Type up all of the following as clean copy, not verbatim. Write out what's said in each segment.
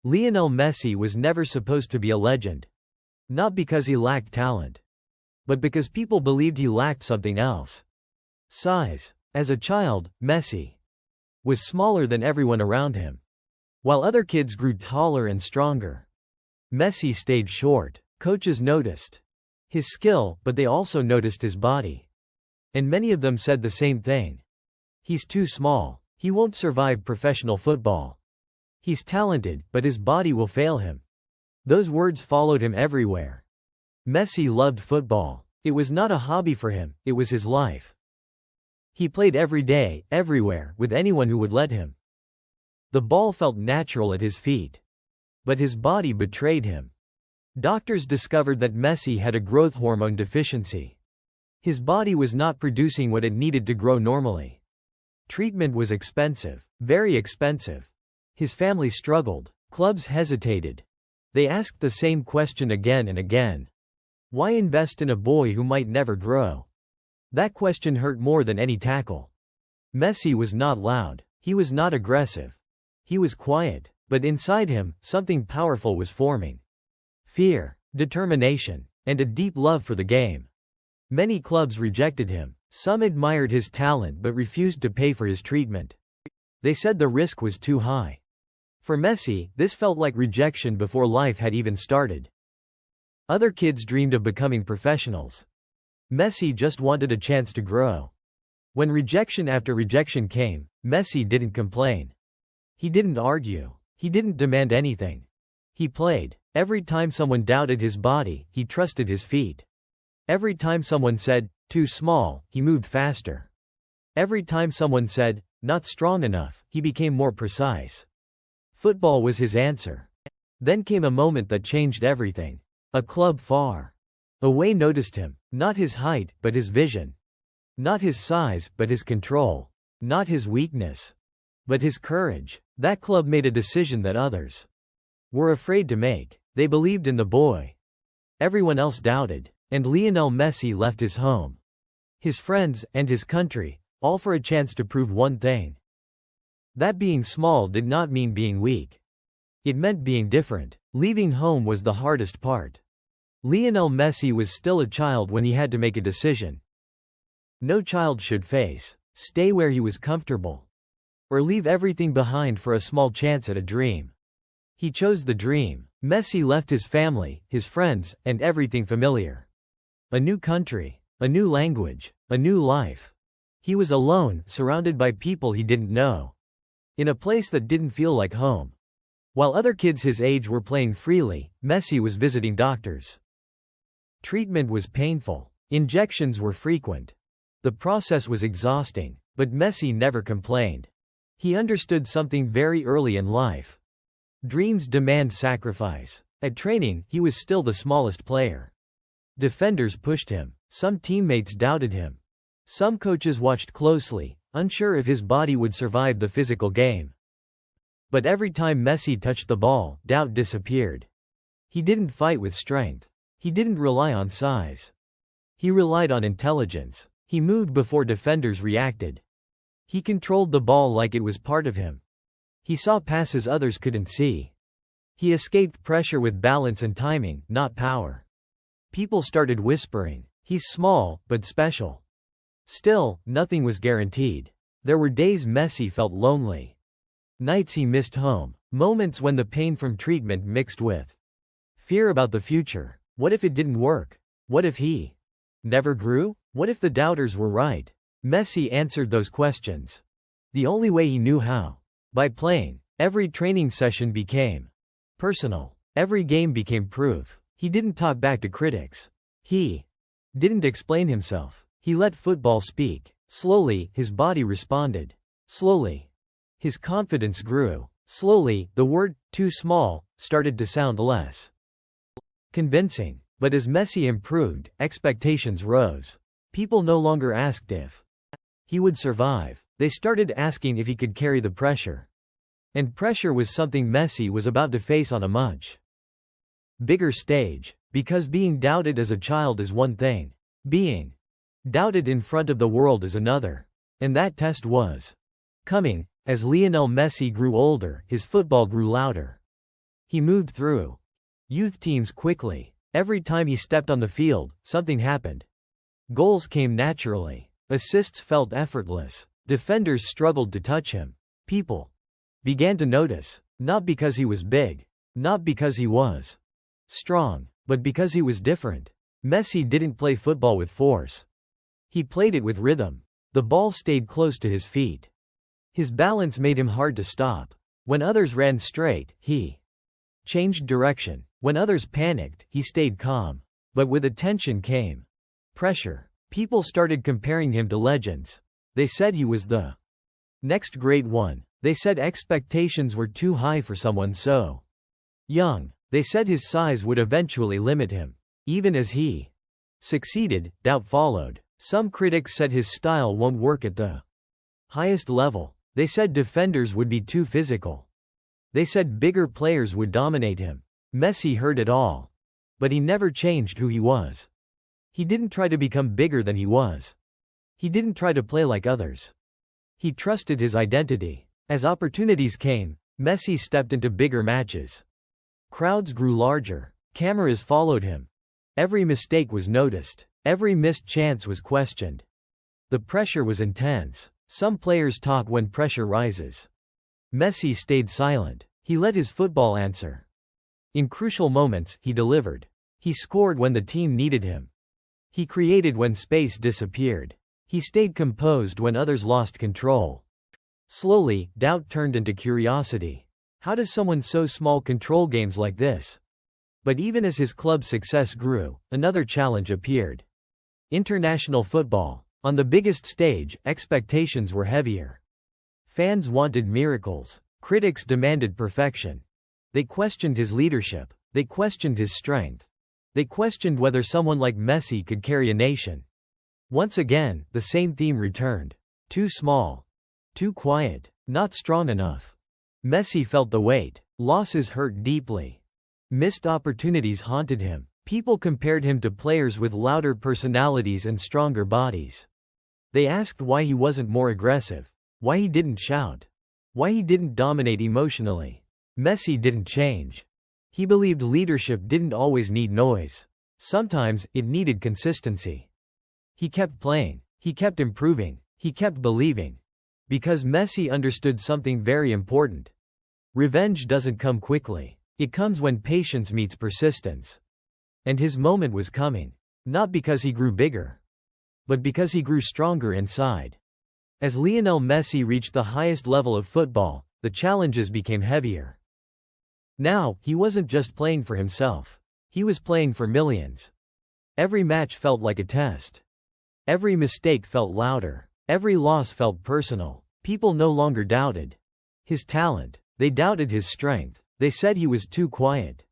Lionel Messi was never supposed to be a legend. Not because he lacked talent, but because people believed he lacked something else. Size. As a child, Messi was smaller than everyone around him. While other kids grew taller and stronger, Messi stayed short. Coaches noticed his skill, but they also noticed his body. And many of them said the same thing. He's too small. He won't survive professional football. He's talented, but his body will fail him. Those words followed him everywhere. Messi loved football. It was not a hobby for him, it was his life. He played every day, everywhere, with anyone who would let him. The ball felt natural at his feet. But his body betrayed him. Doctors discovered that Messi had a growth hormone deficiency. His body was not producing what it needed to grow normally. Treatment was expensive, very expensive. His family struggled. Clubs hesitated. They asked the same question again and again. Why invest in a boy who might never grow? That question hurt more than any tackle. Messi was not loud. He was not aggressive. He was quiet, but inside him, something powerful was forming. Fear, determination, and a deep love for the game. Many clubs rejected him. Some admired his talent but refused to pay for his treatment. They said the risk was too high. For Messi, this felt like rejection before life had even started. Other kids dreamed of becoming professionals. Messi just wanted a chance to grow. When rejection after rejection came, Messi didn't complain. He didn't argue. He didn't demand anything. He played. Every time someone doubted his body, he trusted his feet. Every time someone said, too small, he moved faster. Every time someone said, not strong enough, he became more precise. Football was his answer. Then came a moment that changed everything. A club far away noticed him. Not his height, but his vision. Not his size, but his control. Not his weakness, but his courage. That club made a decision that others were afraid to make. They believed in the boy. Everyone else doubted. And Lionel Messi left his home, his friends, and his country, all for a chance to prove one thing. That being small did not mean being weak. It meant being different. Leaving home was the hardest part. Lionel Messi was still a child when he had to make a decision. No child should stay where he was comfortable, or leave everything behind for a small chance at a dream. He chose the dream. Messi left his family, his friends, and everything familiar. A new country, a new language, a new life. He was alone, surrounded by people he didn't know. In a place that didn't feel like home. While other kids his age were playing freely, Messi was visiting doctors. Treatment was painful. Injections were frequent. The process was exhausting, but Messi never complained. He understood something very early in life. Dreams demand sacrifice. At training, he was still the smallest player. Defenders pushed him. Some teammates doubted him. Some coaches watched closely, unsure if his body would survive the physical game. But every time Messi touched the ball, doubt disappeared. He didn't fight with strength. He didn't rely on size. He relied on intelligence. He moved before defenders reacted. He controlled the ball like it was part of him. He saw passes others couldn't see. He escaped pressure with balance and timing, not power. People started whispering, he's small, but special. Still, nothing was guaranteed. There were days Messi felt lonely. Nights he missed home. Moments when the pain from treatment mixed with fear about the future. What if it didn't work? What if he never grew? What if the doubters were right? Messi answered those questions the only way he knew how. By playing. Every training session became personal. Every game became proof. He didn't talk back to critics. He didn't explain himself. He let football speak. Slowly, his body responded. Slowly, his confidence grew. Slowly, the word, too small, started to sound less convincing. But as Messi improved, expectations rose. People no longer asked if he would survive. They started asking if he could carry the pressure. And pressure was something Messi was about to face on a much bigger stage. Because being doubted as a child is one thing. Being doubted in front of the world is another. And that test was coming. As Lionel Messi grew older, his football grew louder. He moved through youth teams quickly. Every time he stepped on the field, something happened. Goals came naturally. Assists felt effortless. Defenders struggled to touch him. People began to notice, not because he was big, not because he was strong, but because he was different. Messi didn't play football with force. He played it with rhythm. The ball stayed close to his feet. His balance made him hard to stop. When others ran straight, he changed direction. When others panicked, he stayed calm. But with attention came pressure. People started comparing him to legends. They said he was the next great one. They said expectations were too high for someone so young. They said his size would eventually limit him. Even as he succeeded, doubt followed. Some critics said his style won't work at the highest level. They said defenders would be too physical. They said bigger players would dominate him. Messi heard it all. But he never changed who he was. He didn't try to become bigger than he was. He didn't try to play like others. He trusted his identity. As opportunities came, Messi stepped into bigger matches. Crowds grew larger. Cameras followed him. Every mistake was noticed. Every missed chance was questioned. The pressure was intense. Some players talk when pressure rises. Messi stayed silent. He let his football answer. In crucial moments, he delivered. He scored when the team needed him. He created when space disappeared. He stayed composed when others lost control. Slowly, doubt turned into curiosity. How does someone so small control games like this? But even as his club's success grew, another challenge appeared. International football. On the biggest stage, expectations were heavier. Fans wanted miracles. Critics demanded perfection. They questioned his leadership. They questioned his strength. They questioned whether someone like Messi could carry a nation. Once again, the same theme returned. Too small. Too quiet. Not strong enough. Messi felt the weight. Losses hurt deeply. Missed opportunities haunted him. People compared him to players with louder personalities and stronger bodies. They asked why he wasn't more aggressive. Why he didn't shout. Why he didn't dominate emotionally. Messi didn't change. He believed leadership didn't always need noise. Sometimes, it needed consistency. He kept playing. He kept improving. He kept believing. Because Messi understood something very important. Revenge doesn't come quickly. It comes when patience meets persistence. And his moment was coming. Not because he grew bigger, but because he grew stronger inside. As Lionel Messi reached the highest level of football, the challenges became heavier. Now, he wasn't just playing for himself. He was playing for millions. Every match felt like a test. Every mistake felt louder. Every loss felt personal. People no longer doubted his talent. They doubted his strength. They said he was too quiet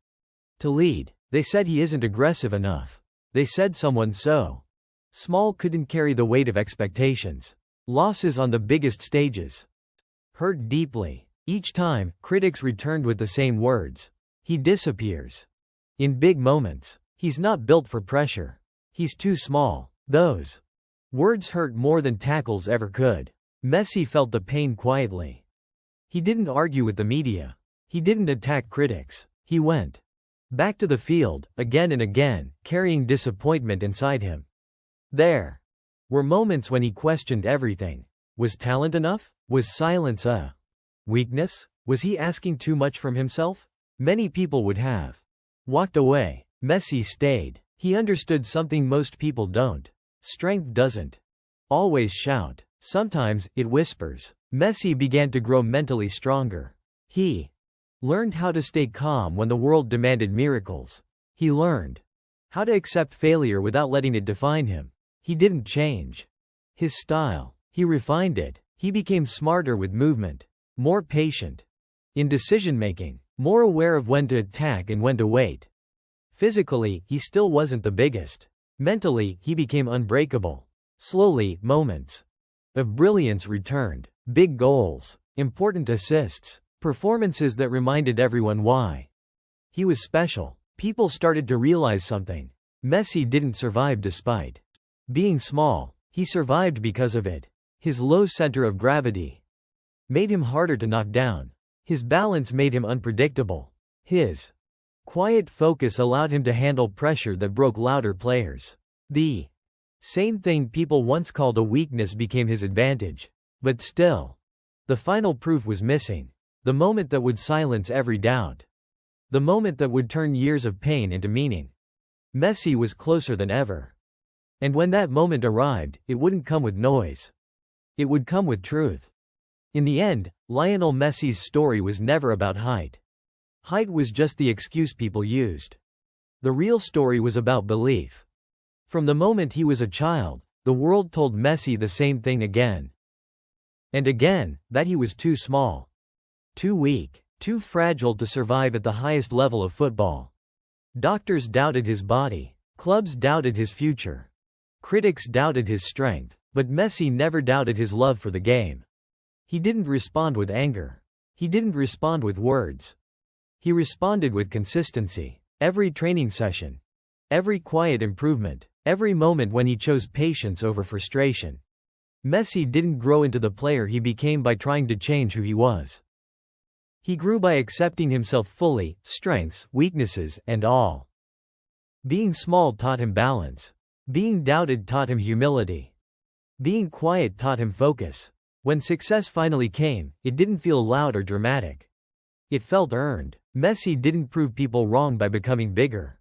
to lead. They said he isn't aggressive enough. They said someone so small couldn't carry the weight of expectations. Losses on the biggest stages hurt deeply. Each time, critics returned with the same words. He disappears. In big moments. He's not built for pressure. He's too small. Those words hurt more than tackles ever could. Messi felt the pain quietly. He didn't argue with the media. He didn't attack critics. He went back to the field, again and again, carrying disappointment inside him. There were moments when he questioned everything. Was talent enough? Was silence a weakness? Was he asking too much from himself? Many people would have walked away. Messi stayed. He understood something most people don't. Strength doesn't always shout. Sometimes, it whispers. Messi began to grow mentally stronger. He learned how to stay calm when the world demanded miracles. He learned how to accept failure without letting it define him. He didn't change his style. He refined it. He became smarter with movement. More patient in decision-making. More aware of when to attack and when to wait. Physically, he still wasn't the biggest. Mentally, he became unbreakable. Slowly, moments of brilliance returned. Big goals. Important assists. Performances that reminded everyone why he was special. People started to realize something. Messi didn't survive despite being small. He survived because of it. His low center of gravity made him harder to knock down. His balance made him unpredictable. His quiet focus allowed him to handle pressure that broke louder players. The same thing people once called a weakness became his advantage. But still, the final proof was missing. The moment that would silence every doubt. The moment that would turn years of pain into meaning. Messi was closer than ever. And when that moment arrived, it wouldn't come with noise. It would come with truth. In the end, Lionel Messi's story was never about height. Height was just the excuse people used. The real story was about belief. From the moment he was a child, the world told Messi the same thing again and again, that he was too small, too weak, too fragile to survive at the highest level of football. Doctors doubted his body. Clubs doubted his future. Critics doubted his strength. But Messi never doubted his love for the game. He didn't respond with anger. He didn't respond with words. He responded with consistency. Every training session. Every quiet improvement. Every moment when he chose patience over frustration. Messi didn't grow into the player he became by trying to change who he was. He grew by accepting himself fully, strengths, weaknesses, and all. Being small taught him balance. Being doubted taught him humility. Being quiet taught him focus. When success finally came, it didn't feel loud or dramatic. It felt earned. Messi didn't prove people wrong by becoming bigger.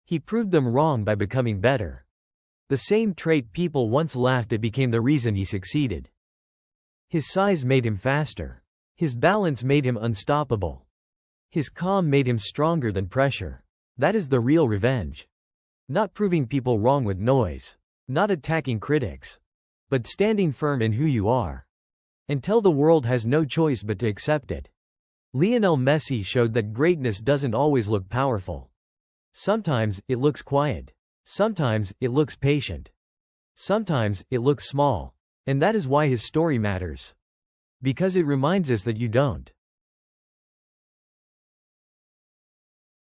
He proved them wrong by becoming better. The same trait people once laughed at became the reason he succeeded. His size made him faster. His balance made him unstoppable. His calm made him stronger than pressure. That is the real revenge. Not proving people wrong with noise. Not attacking critics. But standing firm in who you are. Until the world has no choice but to accept it. Lionel Messi showed that greatness doesn't always look powerful. Sometimes, it looks quiet. Sometimes, it looks patient. Sometimes, it looks small. And that is why his story matters. Because it reminds us that you don't